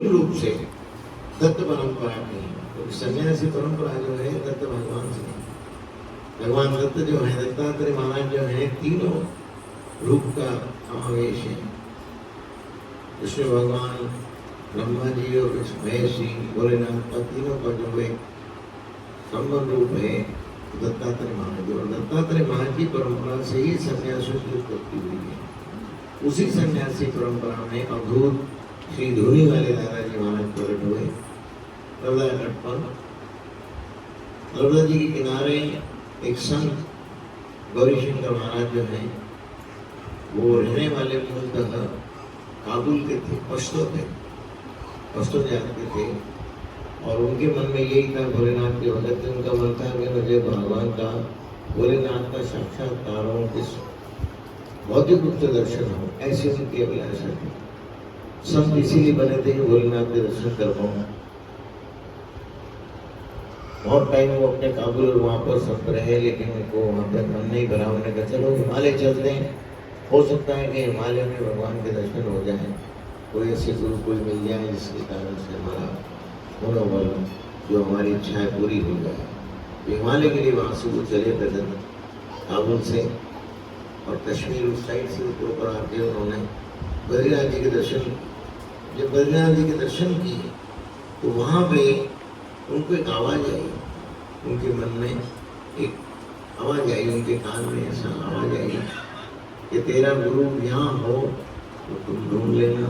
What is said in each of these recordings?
रूप से दत्त परंपरा की, तो सन्यासी परंपरा जो है दत्त भगवान से, भगवान दत्त जो है, दत्तात्रेय महाराज जो है, तीनों रूप का समावेश है। विष्णु भगवान, ब्रह्मा जी और महेश जी, भोलेनाथ का तीनों का जो एक संबंध रूप है दत्तात्रेय महाराज, और दत्तात्रेय महाराज की परंपरा से ही सन्यासों की उत्पत्ति हुई है। उसी सन्यासी परंपरा में अवधूत श्री धूनी वाले दादाजी महाराज प्रकट हुए नर्मदा घाट पर। नर्मदा जी के किनारे एक संत गौरीशंकर महाराज जो है, वो रहने वाले मूलतः काबुल के थे, पश्तो जाति थे, और उनके मन में यही था, भोलेनाथ के भगत थे, उनका मन था कि मुझे भगवान का, भोलेनाथ का साक्षात्कार हो, किस भौतिक रूप से दर्शन हो, ऐसी उनकी अभिलाषा थी। संत इसीलिए बने थे कि भोलेनाथ के दर्शन कर पाऊं। बहुत टाइम वो अपने काबुल और वहाँ पर संत रहे, लेकिन उनको वहाँ पर मन नहीं भरा। उन्होंने कहा चलो हिमालय चलते हैं, हो सकता है कि हिमालय में भगवान के दर्शन हो जाए, कोई ऐसे गुरु कोई मिल जाए जिसके कारण से हमारा मनोबल, जो हमारी इच्छाएं पूरी हो जाए। तो हिमालय के लिए वहाँ से वो चले पैदल काबुल से, और कश्मीर उस साइड से ऊपर आके उन्होंने बद्रीनाथ जी के दर्शन, जब बद्रीनाथ जी के दर्शन किए तो वहाँ पे उनको एक आवाज़ आई, उनके मन में एक आवाज़ आई, उनके कान में ऐसा आवाज़ आई कि तेरा गुरु यहाँ हो तो तुम ढूंढ लेना,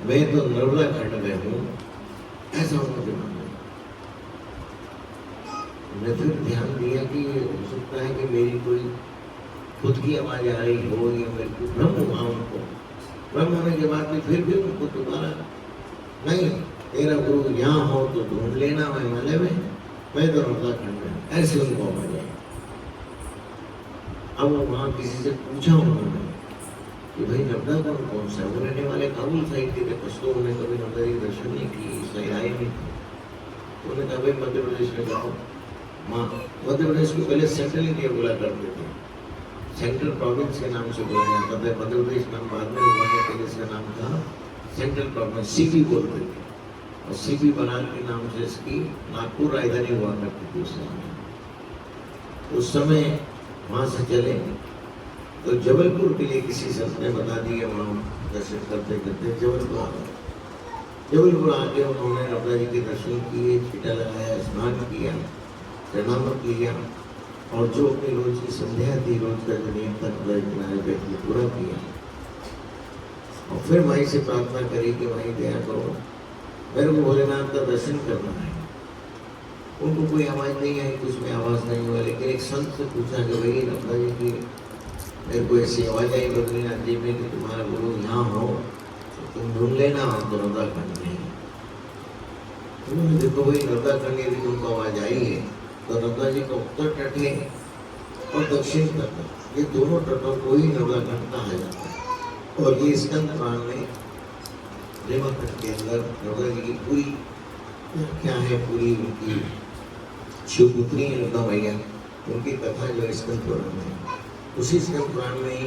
मैं तो नर्मदा खंड में हूँ, ऐसा उनके मन में। मैं फिर ध्यान दिया कि हो सकता है कि मेरी कोई खुद की आवाज़ आ रही हो, या मेरे को भ्रम हुआ। उनको भ्रम होने के बाद फिर भी उनको दोबारा, नहीं तेरा गुरु यहाँ हो तो ढूंढ लेना हिमालय में, मैं तो नर्मदा खंड में, ऐसे उनको आवाज आई। अब वो वहाँ किसी से पूछा उन्होंने कि भाई नर्मदा खंड कौन सा है? वो रहने वाले काबुल साइड के थे, पश्तो, उन्हें कभी नर्मदा जी दर्शन नहीं किए, इसलिए आए नहीं थे। उन्होंने कहा भाई मध्य प्रदेश में जाओ। मध्य प्रदेश को पहले सेंट्रल इंडिया बोला करते थे, सेंट्रल प्रोविंस के नाम से बोला जाता था। मध्य प्रदेश नाम बाद में हुआ था, पहले इसका नाम था सेंट्रल प्रोविंस, सीपी बोलते थे, और सीपी बनाल के नाम से इसकी नागपुर राजधानी हुआ करती थी उस समय। उस समय वहाँ से चले तो जबलपुर के लिए किसी संत ने बता दिया, वहाँ दर्शन करते करते जबलपुर आ गए। जबलपुर आके उन्होंने नर्मदा जी के दर्शन किए, छीटा लगाया, स्नान किया, प्रणाम किया, और जो अपनी रोज की संध्या थी, रोज का जो नियम था, नर्मदा जी किनारे बैठ के पूरा किया। और फिर माई से प्रार्थना करी कि माई दया करो, मेरे को भोलेनाथ का दर्शन करना है। उनको कोई आवाज़ नहीं आई, कुछ में आवाज़ नहीं हुआ, लेकिन एक संत से पूछा कि भाई नर्मदा जी की मेरे को ऐसी आवाज़ आई बद्रीनाथ जी में कि तुम्हारा गुरु यहाँ हो तो तुम ढूंढ लेना, हम तो नर्मदा खंड में। उन्होंने देखो भाई नर्मदा खंड यदि तुमको आवाज़ आई है तो नर्मदा जी का उत्तर तट है और दक्षिण तट, ये दोनों तटों को ही नर्मदा खंड कहा जाता है। और ये स्कंद पुराण में रेवा खंड के अंदर नर्मदा जी की पूरी क्या है, पूरी उनकी शिवपुत्री नर्मदा मैया, उनकी कथा जो स्कंद पुराण में, उसी स्कंद पुराण में ही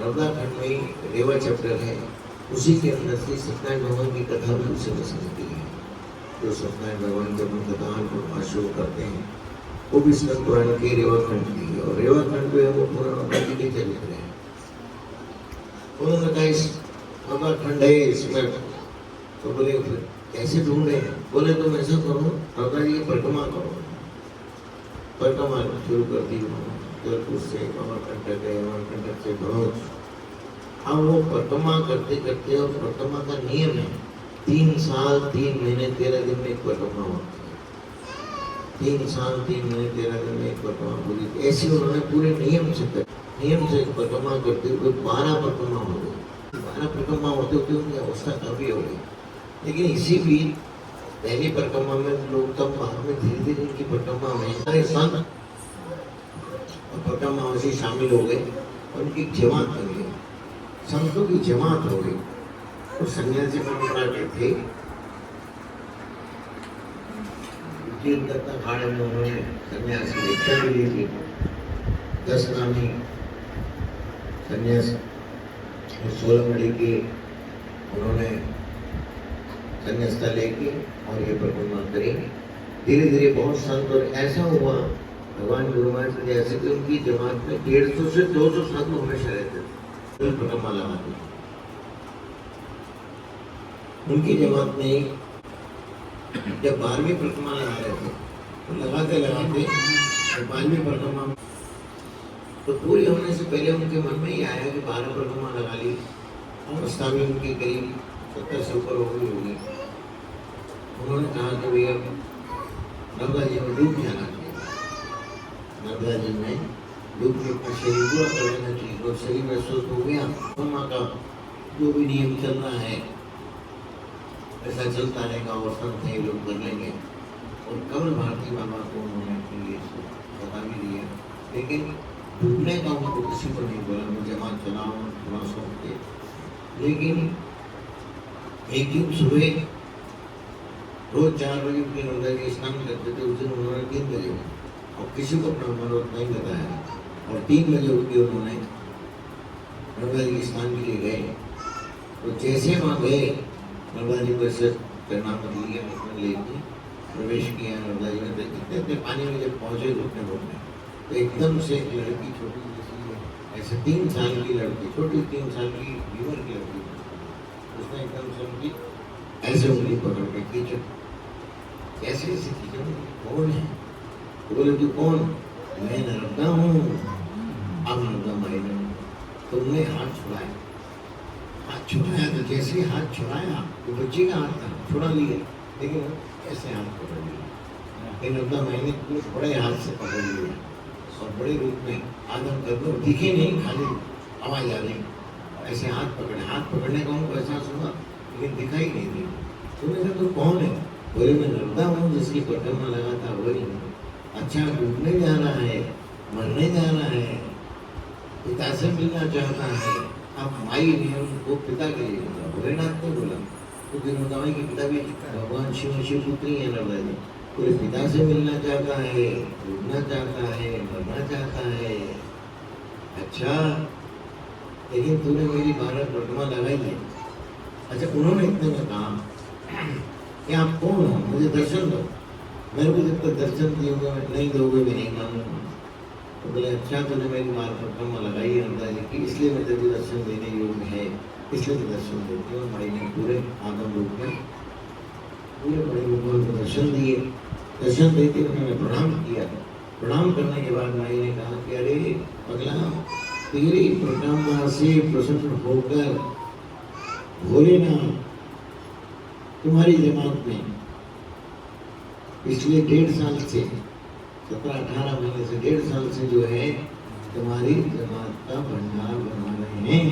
नर्मदा खंड में ही रेवा चैप्टर है, उसी के अंदर से सत्यनारायण भगवान की कथा भी उसी में समझती है। जो सत्यनारायण भगवान जब हम कथा शुरू करते हैं वो भी स्कंद पुराण के रेवा खंड की है, और रेवा खंड जो है वो पूरा नर्मदा जी के चरित्र है। उन्होंने कहा इस नर्मदा खंड है इसमें, तो बोले फिर कैसे ढूंढे? बोले तुम ऐसा करो, नर्मदा जी की परिक्रमा करो। परिक्रमा शुरू कर दी उन्होंने, जलपुर से अमरकंटक गए, अमरकंटक से भरूच। अब वो परिक्रमा करते करते, और परिक्रमा का नियम है 3 साल 3 महीने 13 दिन में एक परिक्रमा होती है। 3 साल 3 महीने 13 दिन में एक परिक्रमा पूरी, ऐसे उन्होंने पूरे नियम से परिक्रमा करते हुए 12 परिक्रमा हो गई। 12 परिक्रमा होते होते उनकी अवस्था काफी हो गई। लेकिन इसी बीच पहली परिक्रमा में लोग तब बाद में धीरे धीरे इनकी परिक्रमा में सारे संत और परिक्रमावासी शामिल हो गए, और उनकी जमात बन गई, संतों की जमात हो गई। और सन्यासी परंपरा के थे, दत्त अखाड़े में उन्होंने सन्यासी दीक्षा भी ली थी। 10 नामी सन्यास 16 मणि के उन्होंने संन्यासता लेके और ये परिक्रमा करी। धीरे धीरे बहुत संत, और ऐसा हुआ भगवान गुरु महाराज ने जैसे कि उनकी जमात में 150 से 200 साधु हमेशा रहते थे, परिक्रमा लगाते। उनकी जमात में जब 12वीं परिक्रमा लगा रहे थे तो लगाते लगाते 12वीं परिक्रमा तो पूरी होने से पहले उनके मन में ही आया कि 12 परिक्रमा लगा ली, अवस्था भी उनकी करीब 70 से ऊपर हो गई होगी। उन्होंने कहा कि भैया नर्मदा जी में डूब जाना चाहिए, नर्मदा जी में डूब के अपना शरीर पूरा कर लेना चाहिए। और शरीर में स्वस्थ हो गया, ब्रह्मा का जो भी नियम चल रहा है ऐसा चलता रहेगा और संत है लोग कर लेंगे। और कमल भारती बाबा को उन्होंने अपने लिए बता भी दिया, लेकिन डूबने का उनको किसी को नहीं बोला। मैं जमात चलाऊँ थोड़ा शौक थे, लेकिन एक दिन सुबह रोज 4 बजे उनके नर्मदा जी स्नान करते थे। उस दिन उन्होंने 3 बजे और किसी को अपना मनोरथ नहीं बताया, और 3 बजे उठ के उन्होंने नर्मदा जी स्नान के लिए गए। तो जैसे वहाँ गए नर्मदा जी को ऐसे प्रणाम लिया, लेके प्रवेश किया नर्मदा जी में। इतने पानी में जब पहुँचे घुटने घुटने तो एकदम से एक लड़की छोटी जैसी ऐसे 3 साल की लड़की, छोटी 3 साल की लीवर की लड़की, उसने एकदम से उनकी ऐसे उंगली पकड़ के खींचा। कैसे ऐसे खींचा? कौन है? तो बोले तू कौन? मैं नर्मदा हूँ। अब नर्मदा माई ने तुमने हाथ छुड़ाया। हाथ छुड़ाया तो जैसे ही हाथ छुड़ाया तो बच्ची का हाथ था, छुड़ा लिया, लेकिन ऐसे हाथ पकड़ लिया। नर्मदा माई ने बड़े हाथ से पकड़ लिया और बड़े रूप में आदम कर दो, दिखे नहीं, खाली आवाज आ रही, ऐसे हाथ पकड़े। हाथ पकड़ने का उनको एहसास हुआ, लेकिन दिखाई नहीं दी। तुमने कहा तू कौन है? बोले मैं नर्मदा हूँ जिसकी परिक्रमा लगा था वही। अच्छा, डूबने जा रहा है, मरने जा रहा है, पिता से मिलना चाहता है। अब माई ने उनको पिता के लिए बोला, भोलेनाथ ने बोला, क्योंकि नर्मदा माई के पिता भी भगवान शिव पुत्री है नर्मदा जी। पूरे पिता से मिलना चाहता है, डूबना चाहता है, मरना चाहता है। अच्छा, लेकिन तूने मेरी 12 परिक्रमा लगाई है। अच्छा, उन्होंने इतने में कहा कि आप कौन हो, मुझे दर्शन दो। मेरे को जब तक दर्शन दिए नहीं दोगे भी नहीं मानूंगा। तो बोले अच्छा, तूने मेरी 12 परिक्रमा लगाई है नर्मदा जी की, इसलिए मैं तेरे दर्शन देने योग्य है, इसलिए मैं दर्शन देती हूँ। माई ने पूरे आदम रूप में पूरे बड़े रूपों को दर्शन दिए। दर्शन देते उन्होंने प्रणाम किया। प्रणाम करने के बाद माई ने कहा कि अरे पगला, तेरी परिक्रमा से प्रसन्न होकर भोलेनाथ तुम्हारी जमात में पिछले 1.5 साल से 17-18 महीने से 1.5 साल से जो है तुम्हारी जमात का भंडार बना रहे हैं।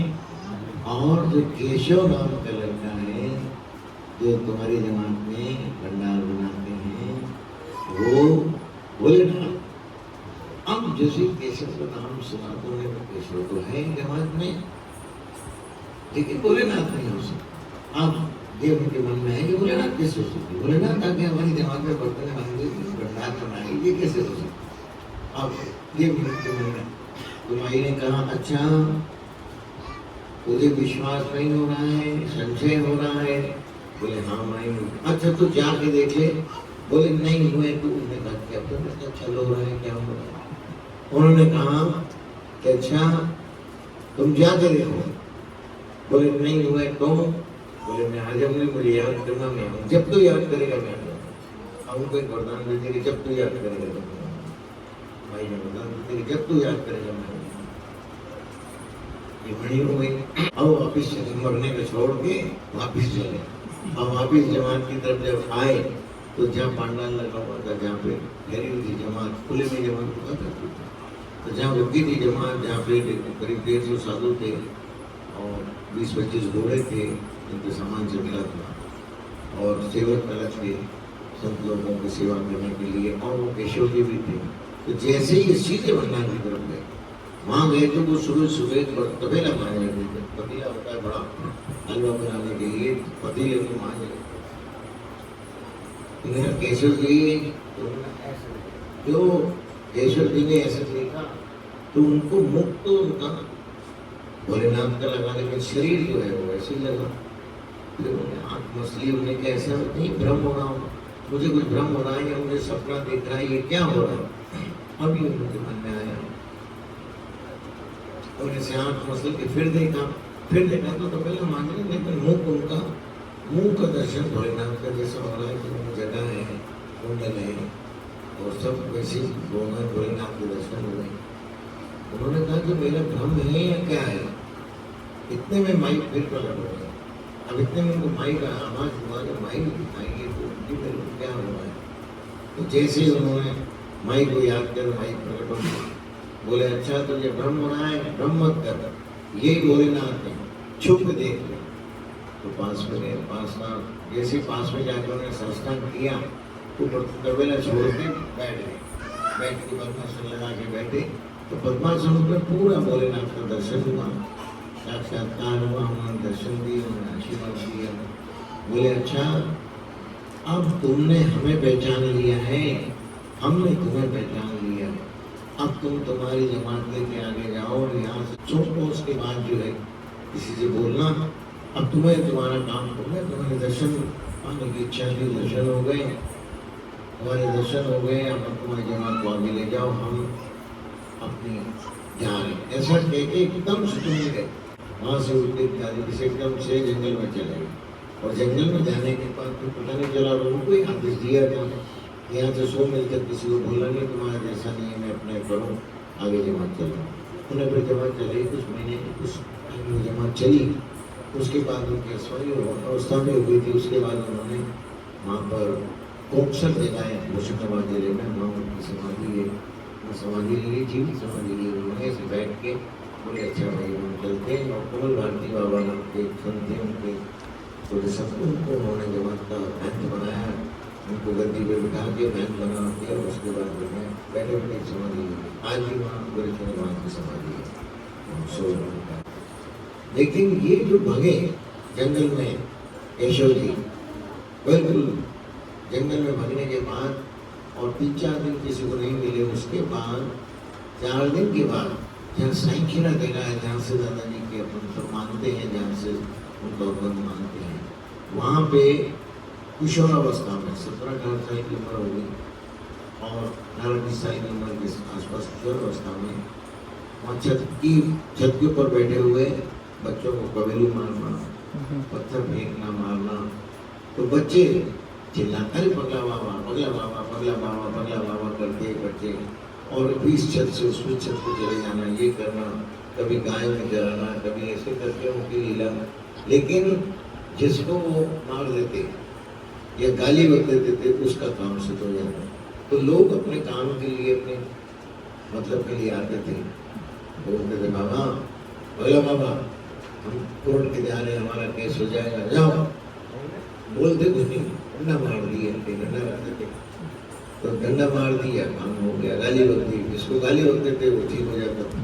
और जो केशव नाम का लड़का है जो तुम्हारी जमात में भंडार बनाते हैं वो भोलेनाथ। अब जैसे केशव का नाम सुना तो केशव तो है जमात में, लेकिन भोलेनाथ नहीं हो सकता। अब ये उनके मन में है कि भोलेनाथ कैसे हो सकती? भोलेनाथ आके हमारी जमात में बर्तन भंडार बनाए, ये कैसे हो सकता? अब ये उनके मन में। तो माई ने कहा अच्छा, तुझे विश्वास नहीं हो रहा है, संशय हो रहा है? बोले हाँ माई। अच्छा तो जाके देख ले। बोले नहीं हुए तो उन्होंने कहा कि अब तो अच्छा हो रहा है, क्या हो रहा है? उन्होंने कहा कि अच्छा तुम जाके देखो। बोले नहीं हुए तो? बोले मैं आज हमने मुझे याद करना मैं हूँ, जब तो याद करेगा मैं आऊँगा। अब उनको एक वरदान दे दिया कि जब तो याद करेगा तो भाई ने वरदान दे दिया कि जब तो याद करेगा मैं आऊँगा। ये बड़ी हो गई। अब वापिस मरने को छोड़ के वापिस चले। अब वापिस जमात की तरफ जब आए तो जहाँ पांडाल लगा हुआ था, जहाँ पे ठहरी हुई थी जमात, खुले में जमात हुआ करती थी, तो जहाँ रुकी थी जमात, जहाँ पे करीब 150 साधु थे और 20-25 घोड़े थे जिनके सामान से मिला था, और सेवक अलग थे संत लोगों की सेवा करने के लिए, और वो केशव जी भी थे। तो जैसे ही सीधे भंडार की तरफ गए, वहाँ गए तो वो सुबह सुबह तबेला मांगने लगे थे। पतीला होता है बड़ा हलवा बनाने के लिए, पतीले को मांग रहे। केशव जी जो केशव जी ने ऐसे देखा तो उनको मुख तो उनका भोलेनाथ का लगा, लेकिन शरीर जो है वो ऐसे ही लगा। फिर उन्हें आँख मसली, उन्हें क्या ऐसा नहीं भ्रम हो रहा हो, मुझे कुछ भ्रम हो रहा है या मुझे सपना दिख रहा है, ये क्या हो रहा है। अब ये उनके मन में आया, और ऐसे आँख मसल के फिर देखा तो पहले मान रहे, लेकिन मुंह का दर्शन भोलेनाथ का जैसा हो रहा है कि वो जगह है, कुंडल है, और सब वैसे भोलेनाथ के दर्शन हो गए। उन्होंने कहा कि मेरा भ्रम है या क्या है। इतने में माइक फिर प्रकट हो गया। अब इतने में उनको माइक का आवाज हुआ कि माइक दिखाएंगे तो उनकी मेरे को क्या हुआ है। तो जैसे ही उन्होंने माइक को याद कर माइक प्रकट हो गया, बोले अच्छा तुझे भ्रम हो रहा है, भ्रम मत कर, यही भोलेनाथ है, छुप देख ले। तो पास में गए, जैसे पास में जाकर उन्होंने संस्कार किया तो तबेला छोड़ के बैठ गए, बैठ के पद्मासन लगा के बैठे। तो पद्मासन में पूरा भोलेनाथ का दर्शन हुआ, साक्षात्कार हुआ, उन्होंने दर्शन दिए, उन्होंने आशीर्वाद दिया। बोले अच्छा अब तुमने हमें पहचान लिया है, हमने तुम्हें पहचान लिया, अब तुम तुम्हारी जमात लेके आगे जाओ और यहाँ से छोड़ो। उसके बाद जो है किसी से बोलना, अब तुम्हें तुम्हारा काम हो गया, तुम्हारे दर्शन पाने की इच्छा थी, दर्शन हो गए, हमारे दर्शन हो गए, अब तुम्हारी जमात को आगे ले जाओ, हम अपनी जा रहे। ऐसा कह के एकदम से तुम गए, वहाँ से उठते से एकदम से जंगल में चले गए। और जंगल में जाने के बाद तो पता नहीं चला, उनको ही आदेश दिया था यहाँ से 100 मील तक किसी को बोलना नहीं, तुम्हारा जैसा नहीं है, मैं अपने करूँ, आगे जमात चलो। उन्हें फिर जमात चली, कुछ महीने कुछ जमात चली, उसके बाद उनकी अवस्था में हो गई थी। उसके बाद उन्होंने वहाँ पर कोक्सर जगह है मुर्शिदाबाद जिले में, वहाँ उनकी समाधि है, वो समाधि ली, जीवित समाधि ली उन्होंने। ऐसे बैठ के बोले अच्छा भाई हम चलते हैं। और कमल भारती बाबा नाम के संत थे, उनके थोड़े सब उनको उन्होंने जमात का महंत बनाया, उनको गद्दी पे बिठा के महंत बना दिया। और उसके बाद जो है बैठे बैठे समाधि ली। आज भी वहाँ गोरक्षनाथ की समाधि है। लेकिन ये जो भगे जंगल में केशव जी, बिल्कुल जंगल में भगने के बाद और 3-4 दिन किसी को नहीं मिले, उसके बाद 4 दिन के बाद जहाँ साइकिला देगा है, जहाँ से दादाजी के अपन सब मानते हैं, जहाँ से उनका अपन मानते हैं, वहाँ पे किशोरावस्था में 17-18 साल की उम्र हो गई और 18-20 साल की उम्र के आसपास किशोरावस्था में वहाँ छत के ऊपर बैठे हुए बच्चों को कबेलू मारना, पत्थर फेंकना, मारना। तो बच्चे चिल्लाते अरे पगला बाबा, पगला बाबा, पगला बाबा, पगला बाबा करते बच्चे, और इस छत से उस छत को चले जाना, ये करना, कभी गाय में चराना, कभी ऐसे करके उनकी लीला। लेकिन जिसको वो मार देते या गाली बक देते उसका काम सिद्ध हो जाता। तो लोग अपने काम के लिए, अपने मतलब के लिए आते थे, बोलते थे बाबा, पगला बाबा हम कोर्ट के जा रहे हैं, हमारा केस हो जाएगा, जाओ। बोलते कुछ नहीं, डंडा मार दिया, डंडा रखते थे तो डंडा मार दिया, काम हो गया। गाली बक दी, जिसको गाली बकते थे वो ठीक हो जाता था।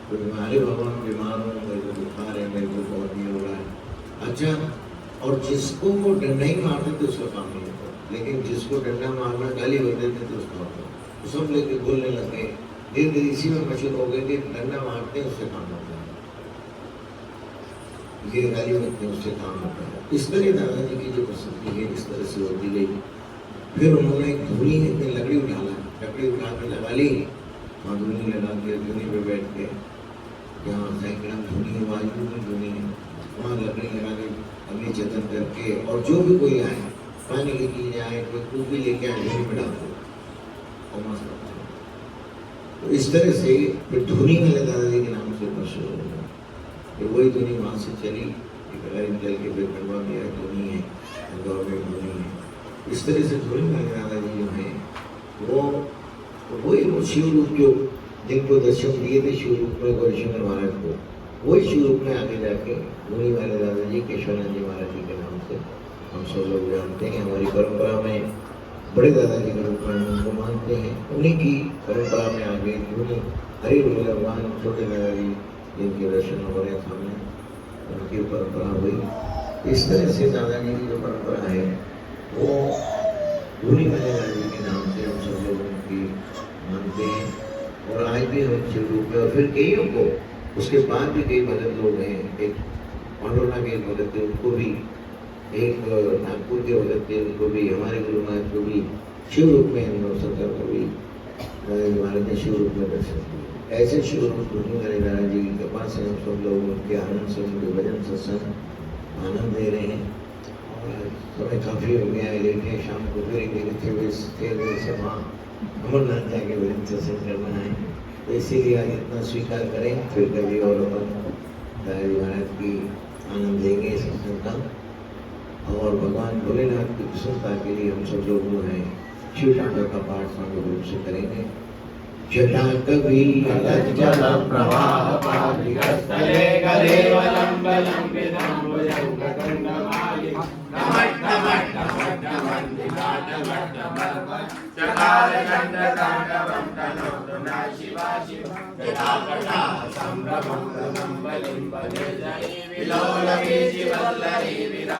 तो हमारे भगवान बीमार हो, मेरे को बुखार है, मेरे को बहुत ये हो रहा है। अच्छा, और जिसको वो डंडा ही मारते थे उसका काम नहीं होता, लेकिन जिसको डंडा मारना, गाली बक देते थे उसका होता, तो सब लेके बोलने लगे। धीरे धीरे इसी में मशहूर हो गए कि डंडा मारते हैं उससे काम होता है, ये गाली बकते हैं उससे काम होता है। इस तरह दादाजी की जो प्रसिद्धि है इस तरह से होती गई। फिर उन्होंने धुनी में लकड़ी उठा के लगा ली, वहाँ धुनी लगा के धुनी पे बैठ के, जहाँ सैकड़ा धुनी है, वायु में धुनी है, वहाँ लकड़ी लगा के अग्नि चेतन करके, और जो भी कोई आए, पानी की चीज आए, कोई कुछ भी लेके आए, धुनी में डाल दो और मस्त। तो इस तरह से फिर धुनी मेरे दादाजी के नाम से मशहूर हो गया। फिर वही धुनी वहाँ से चली, चल के फिर खंडवा में धुनी है, खंडवा में धुनी है। इस तरह से धुनी मेरे दादाजी जो है वो शिव रूप जो जिनको दर्शन दिए थे शिव रूप में गोरक्षनाथ महाराज को, वही शिव रूप में आगे जाके धुनी वाले दादाजी केशवनाथ जी महाराज जी के नाम से हम सब लोग जानते हैं। हमारी परंपरा में बड़े दादाजी के रूप में उनको मानते हैं, उन्हीं की परंपरा में आगे धुनी हरि भगवान छोटे दादाजी जिनके दर्शन हो रहे सामने, उनकी परंपरा हुई। इस तरह से दादाजी की जो परंपरा है वो धुनी वाले दादाजी के नाम से हम सब लोग उनकी मानते हैं। और आज भी हम शिव रूप में, और फिर कईयों को उसके बाद भी कई भगत लोग हैं, एक पांडुरंग के भगत थे, उनको भी एक नागपुर के भगत थे, उनको भी हमारे गुरु महाराज को भी शिव रूप में हम सरकार को भी महाराज ने शिव रूप में दर्शन दिए। ऐसे शिव रूप वाले दादा जी की कृपा से हम सब लोग उनके आनंद से, उनके भजन सत्संग आनंद ले रहे हैं। और समय काफ़ी हो गया है, लेकिन शाम को फिर से वहाँ अमरनाथ जाके भजन सत्संग करना है, तो इसीलिए आज इतना स्वीकार करें, फिर कभी और अपन दादा जी महाराज की आनंद लेंगे सत्संग का। और भगवान भोलेनाथ की प्रसन्नता के लिए हम सब लोग जो हैं शिव शाखा का पाठ सामूहिक रूप से करेंगे। जटा कवि जल प्रवाह पादिगस्थले गलेवलंब लंबितं भुजंगकण्डमालिं चकारगण्डताण्डवं तनोतु नः शिवा शिवा जटाकटा संभ्रमं प्रलम्बलिं विलोलवीचिवल्लरी